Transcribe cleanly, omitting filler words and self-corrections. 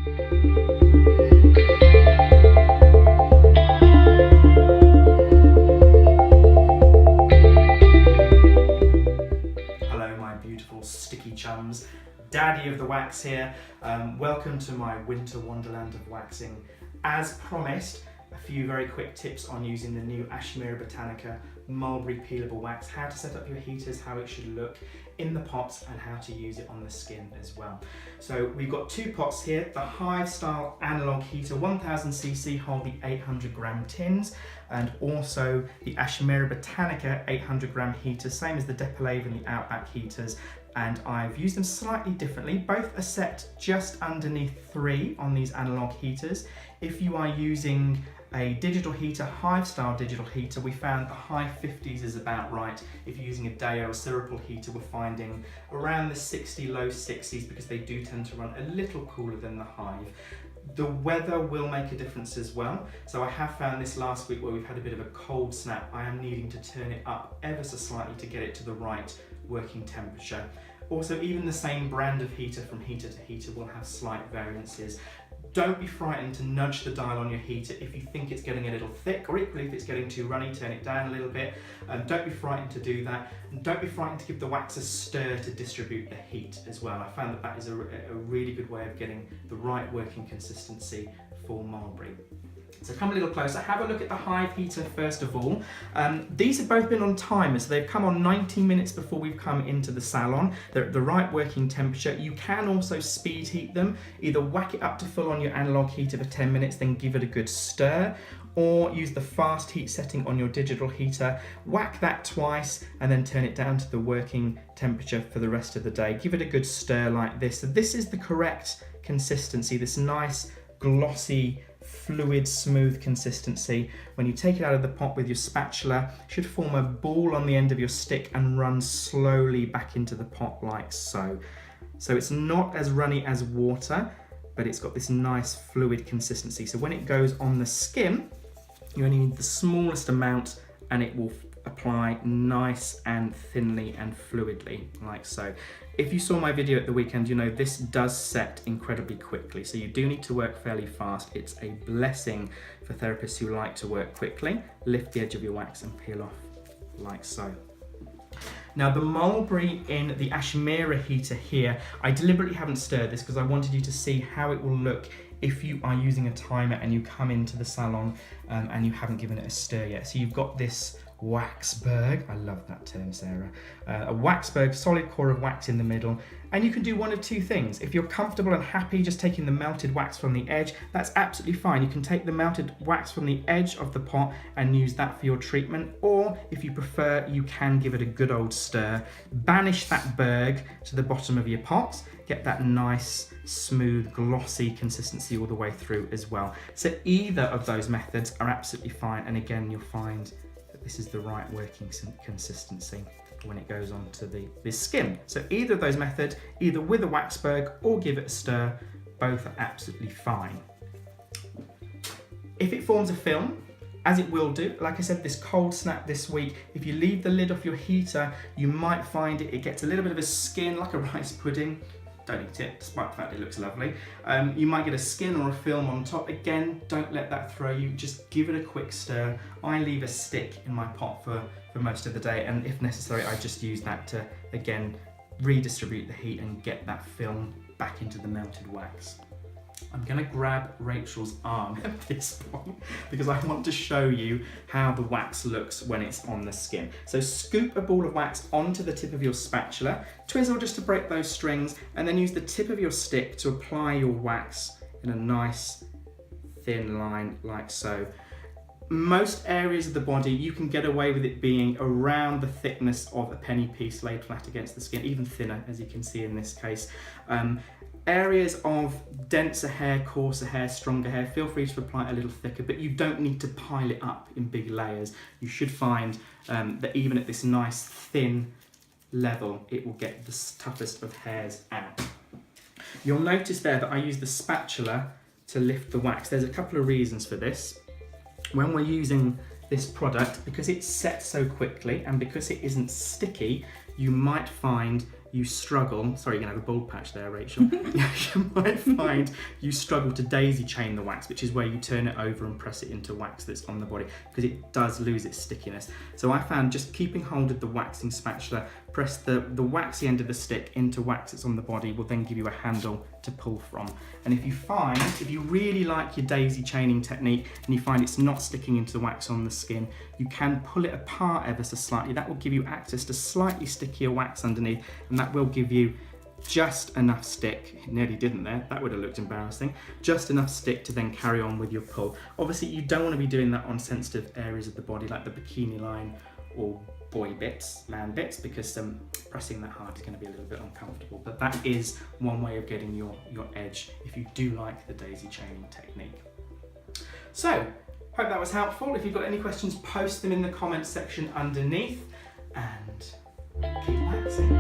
Hello my beautiful sticky chums, Daddy of the Wax here. Welcome to my winter wonderland of waxing. As promised, a few very quick tips on using the new Ashmira Botanica Mulberry peelable wax, how to set up your heaters, how it should look in the pots, and how to use it on the skin as well. So we've got two pots here, the Hive style analog heater 1000cc holding 800 gram tins, and also the Ashmira Botanica 800 gram heater, same as the Depilave and the Outback heaters. And I've used them slightly differently. Both are set just underneath 3 on these analog heaters. If you are using a digital heater, Hive style digital heater, we found the high 50s is about right. If you're using a Deo or Cyril heater, we're finding around the 60, low 60s, because they do tend to run a little cooler than the Hive. The weather will make a difference as well. So I have found this last week where we've had a bit of a cold snap, I am needing to turn it up ever so slightly to get it to the right working temperature. Also, even the same brand of heater from heater to heater will have slight variances. Don't be frightened to nudge the dial on your heater if you think it's getting a little thick, or equally if it's getting too runny, turn it down a little bit. Don't be frightened to do that. And don't be frightened to give the wax a stir to distribute the heat as well. I found that is a really good way of getting the right working consistency for Mulberry. So come a little closer, have a look at the Hive heater first of all. These have both been on timers, so they've come on 90 minutes before we've come into the salon. They're at the right working temperature. You can also speed heat them, either whack it up to full on your analog heater for 10 minutes, then give it a good stir, or use the fast heat setting on your digital heater, whack that twice, and then turn it down to the working temperature for the rest of the day. Give it a good stir like this. So this is the correct consistency, this nice, glossy, fluid, smooth consistency. When you take it out of the pot with your spatula, it should form a ball on the end of your stick and run slowly back into the pot like so. So it's not as runny as water, but it's got this nice fluid consistency. So when it goes on the skin, you only need the smallest amount and it will apply nice and thinly and fluidly like so. If you saw my video at the weekend, you know this does set incredibly quickly, so you do need to work fairly fast. It's a blessing for therapists who like to work quickly. Lift the edge of your wax and peel off like so. Now the Mulberry in the Ashmira heater here, I deliberately haven't stirred this because I wanted you to see how it will look if you are using a timer and you come into the salon and you haven't given it a stir yet. So you've got this waxberg, I love that term, Sarah, a waxberg, solid core of wax in the middle, and you can do one of two things. If you're comfortable and happy just taking the melted wax from the edge, that's absolutely fine. You can take the melted wax from the edge of the pot and use that for your treatment, or if you prefer, you can give it a good old stir. Banish that berg to the bottom of your pot, get that nice, smooth, glossy consistency all the way through as well. So either of those methods are absolutely fine, and again, you'll find this is the right working consistency when it goes on to the skin. So either of those methods, either with a waxberg or give it a stir, both are absolutely fine. If it forms a film, as it will do, like I said, this cold snap this week, if you leave the lid off your heater, you might find it gets a little bit of a skin, like a rice pudding. Don't eat it, despite the fact it looks lovely. You might get a skin or a film on top. Again, don't let that throw you, just give it a quick stir. I leave a stick in my pot for most of the day, and if necessary, I just use that to, again, redistribute the heat and get that film back into the melted wax. I'm gonna grab Rachel's arm at this point because I want to show you how the wax looks when it's on the skin. So scoop a ball of wax onto the tip of your spatula, twizzle just to break those strings, and then use the tip of your stick to apply your wax in a nice thin line like so. Most areas of the body, you can get away with it being around the thickness of a penny piece laid flat against the skin, even thinner, as you can see in this case. Areas of denser hair, coarser hair, stronger hair, feel free to apply it a little thicker, but you don't need to pile it up in big layers. You should find that even at this nice thin level, it will get the toughest of hairs out. You'll notice there that I use the spatula to lift the wax. There's a couple of reasons for this. When we're using this product, because it sets so quickly and because it isn't sticky, you might find you struggle, sorry, you're gonna have a bald patch there, Rachel. You might find you struggle to daisy chain the wax, which is where you turn it over and press it into wax that's on the body, because it does lose its stickiness. So I found just keeping hold of the waxing spatula, press the waxy end of the stick into wax that's on the body, will then give you a handle to pull from. And if you really like your daisy chaining technique and you find it's not sticking into the wax on the skin, you can pull it apart ever so slightly. That will give you access to slightly stickier wax underneath, and that will give you just enough stick. It nearly didn't there, that would have looked embarrassing. Just enough stick to then carry on with your pull. Obviously you don't want to be doing that on sensitive areas of the body like the bikini line or boy bits, man bits, because pressing that hard is going to be a little bit uncomfortable. But that is one way of getting your edge if you do like the daisy chaining technique. So, hope that was helpful. If you've got any questions, post them in the comments section underneath, and keep waxing.